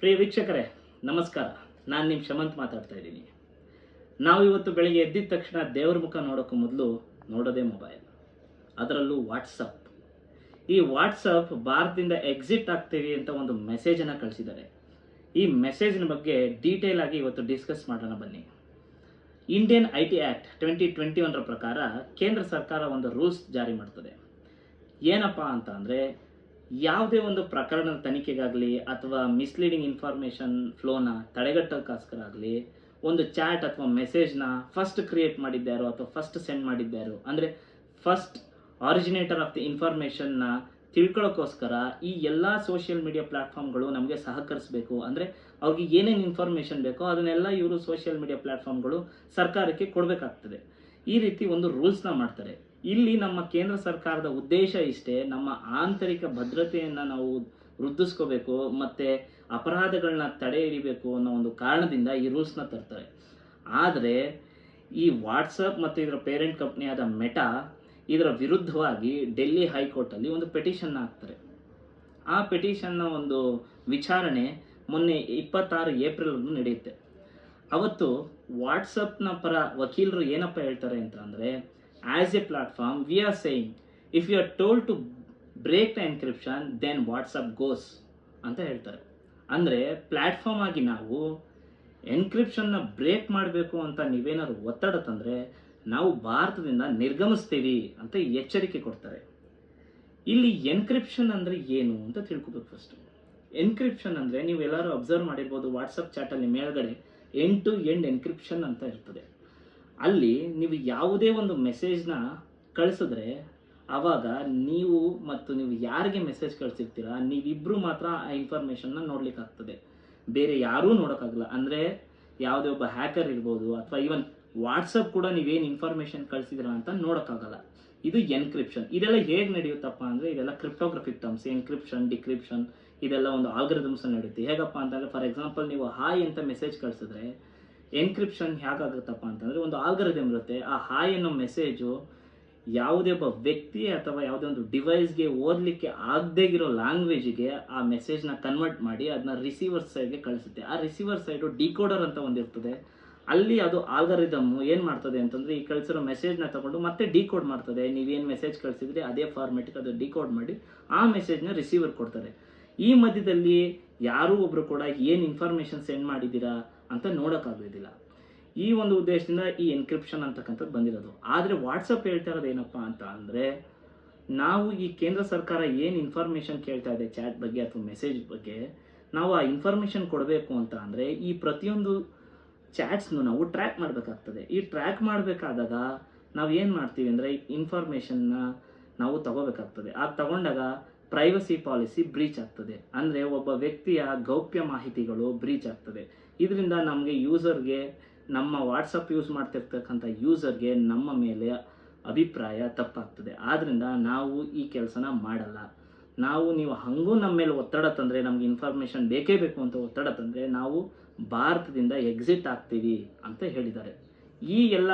ಪ್ರಿಯ ವೀಕ್ಷಕರೇ, ನಮಸ್ಕಾರ. ನಾನು ನಿಮ್ಮ ಶಮಂತ್ ಮಾತಾಡ್ತಾ ಇದ್ದೀನಿ. ನಾವು ಇವತ್ತು ಬೆಳಿಗ್ಗೆ ಎದ್ದಿದ ತಕ್ಷಣ ದೇವ್ರ ಮುಖ ನೋಡೋಕ್ಕೂ ಮೊದಲು ನೋಡೋದೇ ಮೊಬೈಲ್, ಅದರಲ್ಲೂ ವಾಟ್ಸಪ್. ಈ ವಾಟ್ಸಪ್ ಭಾರತದಿಂದ ಎಕ್ಸಿಟ್ ಆಗ್ತೀವಿ ಅಂತ ಒಂದು ಮೆಸೇಜನ್ನು ಕಳಿಸಿದ್ದಾರೆ. ಈ ಮೆಸೇಜಿನ ಬಗ್ಗೆ ಡೀಟೇಲ್ ಆಗಿ ಇವತ್ತು ಡಿಸ್ಕಸ್ ಮಾಡೋಣ ಬನ್ನಿ. ಇಂಡಿಯನ್ IT ಆ್ಯಕ್ಟ್ 2021 ಪ್ರಕಾರ ಕೇಂದ್ರ ಸರ್ಕಾರ ಒಂದು ರೂಲ್ಸ್ ಜಾರಿ ಮಾಡ್ತದೆ. ಏನಪ್ಪ ಅಂತ ಅಂದರೆ, ಯಾವುದೇ ಒಂದು ಪ್ರಕರಣದ ತನಿಖೆಗಾಗಲಿ ಅಥವಾ ಮಿಸ್ಲೀಡಿಂಗ್ ಇನ್ಫಾರ್ಮೇಷನ್ ಫ್ಲೋನ ತಡೆಗಟ್ಟೋಕ್ಕೋಸ್ಕರ ಆಗಲಿ, ಒಂದು ಚಾಟ್ ಅಥವಾ ಮೆಸೇಜ್ನ ಫಸ್ಟ್ ಕ್ರಿಯೇಟ್ ಮಾಡಿದ್ದಾರೋ ಅಥವಾ ಫಸ್ಟ್ ಸೆಂಡ್ ಮಾಡಿದ್ದಾರೋ, ಅಂದರೆ ಫಸ್ಟ್ ಆರಿಜಿನೇಟರ್ ಆಫ್ ದಿ ಇನ್ಫಾರ್ಮೇಷನ್ನ ತಿಳ್ಕೊಳ್ಳೋಕ್ಕೋಸ್ಕರ ಈ ಎಲ್ಲ ಸೋಷಿಯಲ್ ಮೀಡಿಯಾ ಪ್ಲ್ಯಾಟ್ಫಾರ್ಮ್ಗಳು ನಮಗೆ ಸಹಕರಿಸಬೇಕು. ಅಂದರೆ ಅವ್ರಿಗೆ ಏನೇನು ಇನ್ಫಾರ್ಮೇಷನ್ ಬೇಕೋ ಅದನ್ನೆಲ್ಲ ಇವರು ಸೋಷಿಯಲ್ ಮೀಡಿಯಾ ಪ್ಲ್ಯಾಟ್ಫಾರ್ಮ್ಗಳು ಸರ್ಕಾರಕ್ಕೆ ಕೊಡಬೇಕಾಗ್ತದೆ. ಈ ರೀತಿ ಒಂದು ರೂಲ್ಸ್ನ ಮಾಡ್ತಾರೆ. ಇಲ್ಲಿ ನಮ್ಮ ಕೇಂದ್ರ ಸರ್ಕಾರದ ಉದ್ದೇಶ ಇಷ್ಟೇ, ನಮ್ಮ ಆಂತರಿಕ ಭದ್ರತೆಯನ್ನು ನಾವು ವೃದ್ಧಿಸ್ಕೋಬೇಕು ಮತ್ತು ಅಪರಾಧಗಳನ್ನ ತಡೆ ಹಿಡಿಬೇಕು ಅನ್ನೋ ಒಂದು ಕಾರಣದಿಂದ ಈ ರೂಲ್ಸ್ನ ತರ್ತಾರೆ. ಆದರೆ ಈ ವಾಟ್ಸಪ್ ಮತ್ತು ಇದರ ಪೇರೆಂಟ್ ಕಂಪ್ನಿಯಾದ ಮೆಟಾ ಇದರ ವಿರುದ್ಧವಾಗಿ ಡೆಲ್ಲಿ ಹೈಕೋರ್ಟಲ್ಲಿ ಒಂದು ಪೆಟಿಷನ್ನ ಹಾಕ್ತಾರೆ. ಆ ಪೆಟಿಷನ್ನ ಒಂದು ವಿಚಾರಣೆ ಮೊನ್ನೆ 26 ಏಪ್ರಿಲ್ ನಡೆಯುತ್ತೆ. ಅವತ್ತು ವಾಟ್ಸಪ್ನ ಪರ ವಕೀಲರು ಏನಪ್ಪ ಹೇಳ್ತಾರೆ ಅಂತ ಅಂದರೆ, as a platform we are saying if you are told to break the encryption then WhatsApp goes ಅಂತ ಹೇಳ್ತಾರೆ. ಅಂದರೆ ಪ್ಲ್ಯಾಟ್ಫಾರ್ಮ್ ಆಗಿ ನಾವು ಎನ್ಕ್ರಿಪ್ಷನ್ನ ಬ್ರೇಕ್ ಮಾಡಬೇಕು ಅಂತ ನೀವೇನಾದ್ರು ಒತ್ತಡ ತಂದರೆ ನಾವು ಭಾರತದಿಂದ ನಿರ್ಗಮಿಸ್ತೀವಿ ಅಂತ ಎಚ್ಚರಿಕೆ ಕೊಡ್ತಾರೆ. ಇಲ್ಲಿ ಎನ್ಕ್ರಿಪ್ಷನ್ ಅಂದರೆ ಏನು ಅಂತ ತಿಳ್ಕೊಬೇಕು. ಫಸ್ಟು ಎನ್ಕ್ರಿಪ್ಷನ್ ಅಂದರೆ, ನೀವು ಎಲ್ಲರೂ ಅಬ್ಸರ್ವ್ ಮಾಡಿರ್ಬೋದು, ವಾಟ್ಸಪ್ ಚಾಟಲ್ಲಿ ಮೇಲ್ಗಡೆ ಎಂಡ್ ಟು ಎಂಡ್ ಎನ್ಕ್ರಿಪ್ಷನ್ ಅಂತ ಇರ್ತದೆ. ಅಲ್ಲಿ ನೀವು ಯಾವುದೇ ಒಂದು ಮೆಸೇಜ್ನ ಕಳಿಸಿದ್ರೆ ಆವಾಗ ನೀವು ಯಾರಿಗೆ ಮೆಸೇಜ್ ಕಳಿಸಿರ್ತೀರ ನೀವಿಬ್ಬರು ಮಾತ್ರ ಆ ಇನ್ಫಾರ್ಮೇಷನ್ನ ನೋಡ್ಲಿಕ್ಕಾಗ್ತದೆ, ಬೇರೆ ಯಾರೂ ನೋಡೋಕ್ಕಾಗಲ್ಲ. ಅಂದರೆ ಯಾವುದೇ ಒಬ್ಬ ಹ್ಯಾಕರ್ ಇರ್ಬೋದು ಅಥವಾ ಈವನ್ ವಾಟ್ಸಪ್ ಕೂಡ ನೀವೇನು ಇನ್ಫಾರ್ಮೇಷನ್ ಕಳಿಸಿದ್ರ ಅಂತ ನೋಡೋಕ್ಕಾಗಲ್ಲ. ಇದು ಎನ್ಕ್ರಿಪ್ಷನ್. ಇದೆಲ್ಲ ಹೇಗೆ ನಡೆಯುತ್ತಪ್ಪ ಅಂದರೆ, ಇದೆಲ್ಲ ಕ್ರಿಪ್ಟೋಗ್ರಫಿಕ್ ಟರ್ಮ್ಸ್. ಎನ್ಕ್ರಿಪ್ಷನ್, ಡಿಕ್ರಿಪ್ಷನ್ ಇದೆಲ್ಲ ಒಂದು ಆಲ್ಗರಿದಮ್ಸ್ ನಡೆಯುತ್ತೆ. ಹೇಗಪ್ಪ ಅಂತಂದರೆ, ಫಾರ್ ಎಕ್ಸಾಂಪಲ್ ನೀವು ಹಾಯ್ ಅಂತ ಮೆಸೇಜ್ ಕಳಿಸಿದ್ರೆ ಎನ್ಕ್ರಿಪ್ಷನ್ ಹೇಗಾಗುತ್ತಪ್ಪ ಅಂತಂದರೆ, ಒಂದು ಆಲ್ಗರಿದಮ್ ಇರುತ್ತೆ. ಆ ಹಾಯ್ ಅನ್ನೋ ಮೆಸೇಜು ಯಾವುದೇ ಒಬ್ಬ ವ್ಯಕ್ತಿ ಅಥವಾ ಯಾವುದೇ ಒಂದು ಡಿವೈಸ್ಗೆ ಓದಲಿಕ್ಕೆ ಆಗದೇ ಇರೋ ಲ್ಯಾಂಗ್ವೇಜಿಗೆ ಆ ಮೆಸೇಜ್ನ ಕನ್ವರ್ಟ್ ಮಾಡಿ ಅದನ್ನ ರಿಸೀವರ್ ಸೈಡ್ಗೆ ಕಳಿಸುತ್ತೆ. ಆ ರಿಸೀವರ್ ಸೈಡು ಡಿಕೋಡರ್ ಅಂತ ಒಂದಿರ್ತದೆ. ಅಲ್ಲಿ ಅದು ಆಲ್ಗರಿದಮ್ ಏನು ಮಾಡ್ತದೆ ಅಂತಂದರೆ, ಈ ಕಳಿಸಿರೋ ಮೆಸೇಜ್ನ ತಗೊಂಡು ಮತ್ತೆ ಡಿಕೋಡ್ ಮಾಡ್ತದೆ. ನೀವೇನು ಮೆಸೇಜ್ ಕಳಿಸಿದ್ರೆ ಅದೇ ಫಾರ್ಮೆಟಿಗೆ ಅದು ಡಿಕೋಡ್ ಮಾಡಿ ಆ ಮೆಸೇಜ್ನ ರಿಸೀವರ್ ಕೊಡ್ತಾರೆ. ಈ ಮಧ್ಯದಲ್ಲಿ ಯಾರೂ ಒಬ್ಬರು ಕೂಡ ಏನು ಇನ್ಫಾರ್ಮೇಷನ್ ಸೆಂಡ್ ಮಾಡಿದ್ದೀರಾ ಅಂತ ನೋಡೋಕ್ಕಾಗೋದಿಲ್ಲ. ಈ ಒಂದು ಉದ್ದೇಶದಿಂದ ಈ ಎನ್ಕ್ರಿಪ್ಷನ್ ಅಂತಕ್ಕಂಥದ್ದು ಬಂದಿರೋದು. ಆದರೆ ವಾಟ್ಸಪ್ ಹೇಳ್ತಾ ಇರೋದು ಏನಪ್ಪ ಅಂತ ಅಂದರೆ, ನಾವು ಈ ಕೇಂದ್ರ ಸರ್ಕಾರ ಏನು ಇನ್ಫಾರ್ಮೇಷನ್ ಕೇಳ್ತಾ ಇದೆ ಚಾಟ್ ಬಗ್ಗೆ ಅಥವಾ ಮೆಸೇಜ್ ಬಗ್ಗೆ, ನಾವು ಆ ಇನ್ಫಾರ್ಮೇಷನ್ ಕೊಡಬೇಕು ಅಂತ ಅಂದರೆ ಈ ಪ್ರತಿಯೊಂದು ಚಾಟ್ಸ್ನು ನಾವು ಟ್ರ್ಯಾಕ್ ಮಾಡಬೇಕಾಗ್ತದೆ. ಈ ಟ್ರ್ಯಾಕ್ ಮಾಡಬೇಕಾದಾಗ ನಾವು ಏನು ಮಾಡ್ತೀವಿ ಅಂದರೆ, ಇನ್ಫಾರ್ಮೇಷನ್ನ ನಾವು ತಗೋಬೇಕಾಗ್ತದೆ. ಅದು ತಗೊಂಡಾಗ ಪ್ರೈವಸಿ ಪಾಲಿಸಿ ಬ್ರೀಚ್ ಆಗ್ತದೆ. ಅಂದರೆ ಒಬ್ಬ ವ್ಯಕ್ತಿಯ ಗೌಪ್ಯ ಮಾಹಿತಿಗಳು ಬ್ರೀಚ್ ಆಗ್ತದೆ. ಇದರಿಂದ ನಮಗೆ ಯೂಸರ್ಗೆ, ನಮ್ಮ ವಾಟ್ಸಪ್ ಯೂಸ್ ಮಾಡ್ತಿರ್ತಕ್ಕಂಥ ಯೂಸರ್ಗೆ ನಮ್ಮ ಮೇಲೆ ಅಭಿಪ್ರಾಯ ತಪ್ಪಾಗ್ತದೆ. ಆದ್ದರಿಂದ ನಾವು ಈ ಕೆಲಸನ ಮಾಡಲ್ಲ. ನೀವು ಹಾಗೂ ನಮ್ಮ ಮೇಲೆ ಒತ್ತಡ ತಂದರೆ, ನಮಗೆ ಇನ್ಫಾರ್ಮೇಷನ್ ಬೇಕೇ ಬೇಕು ಅಂತ ಒತ್ತಡ ತಂದರೆ ನಾವು ಭಾರತದಿಂದ ಎಕ್ಸಿಟ್ ಆಗ್ತೀವಿ ಅಂತ ಹೇಳಿದ್ದಾರೆ. ಈ ಎಲ್ಲ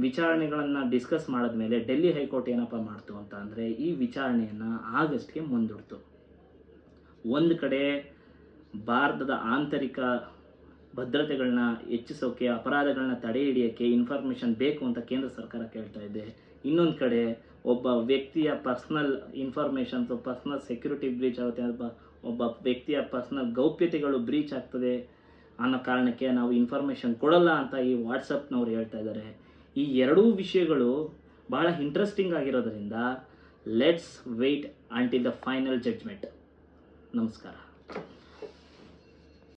ವಿಚಾರಣೆಗಳನ್ನು ಡಿಸ್ಕಸ್ ಮಾಡಿದ್ಮೇಲೆ ಡೆಲ್ಲಿ ಹೈಕೋರ್ಟ್ ಏನಪ್ಪ ಮಾಡ್ತು ಅಂತ ಅಂದರೆ, ಈ ವಿಚಾರಣೆಯನ್ನು ಆಗಸ್ಟ್ಗೆ ಮುಂದೂಡ್ತು. ಒಂದು ಕಡೆ ಭಾರತದ ಆಂತರಿಕ ಭದ್ರತೆಗಳನ್ನ ಹೆಚ್ಚಿಸೋಕೆ, ಅಪರಾಧಗಳನ್ನ ತಡೆ ಹಿಡಿಯೋಕ್ಕೆ ಇನ್ಫಾರ್ಮೇಷನ್ ಬೇಕು ಅಂತ ಕೇಂದ್ರ ಸರ್ಕಾರ ಕೇಳ್ತಾ ಇದೆ. ಇನ್ನೊಂದು ಕಡೆ ಒಬ್ಬ ವ್ಯಕ್ತಿಯ personal informations, personal security breach ಆಗುತ್ತೆ, ಒಬ್ಬ ವ್ಯಕ್ತಿಯ ಪರ್ಸ್ನಲ್ ಗೌಪ್ಯತೆಗಳು ಬ್ರೀಚ್ ಆಗ್ತದೆ ಅನ್ನೋ ಕಾರಣಕ್ಕೆ ನಾವು ಇನ್ಫಾರ್ಮೇಷನ್ ಕೊಡಲ್ಲ ಅಂತ ಈ ವಾಟ್ಸಪ್ನವ್ರು ಹೇಳ್ತಾ ಇದ್ದಾರೆ. ಈ ಎರಡೂ ವಿಷಯಗಳು ಬಹಳ ಇಂಟ್ರೆಸ್ಟಿಂಗ್ ಆಗಿರೋದ್ರಿಂದ let's wait until the final judgement. ನಮಸ್ಕಾರ.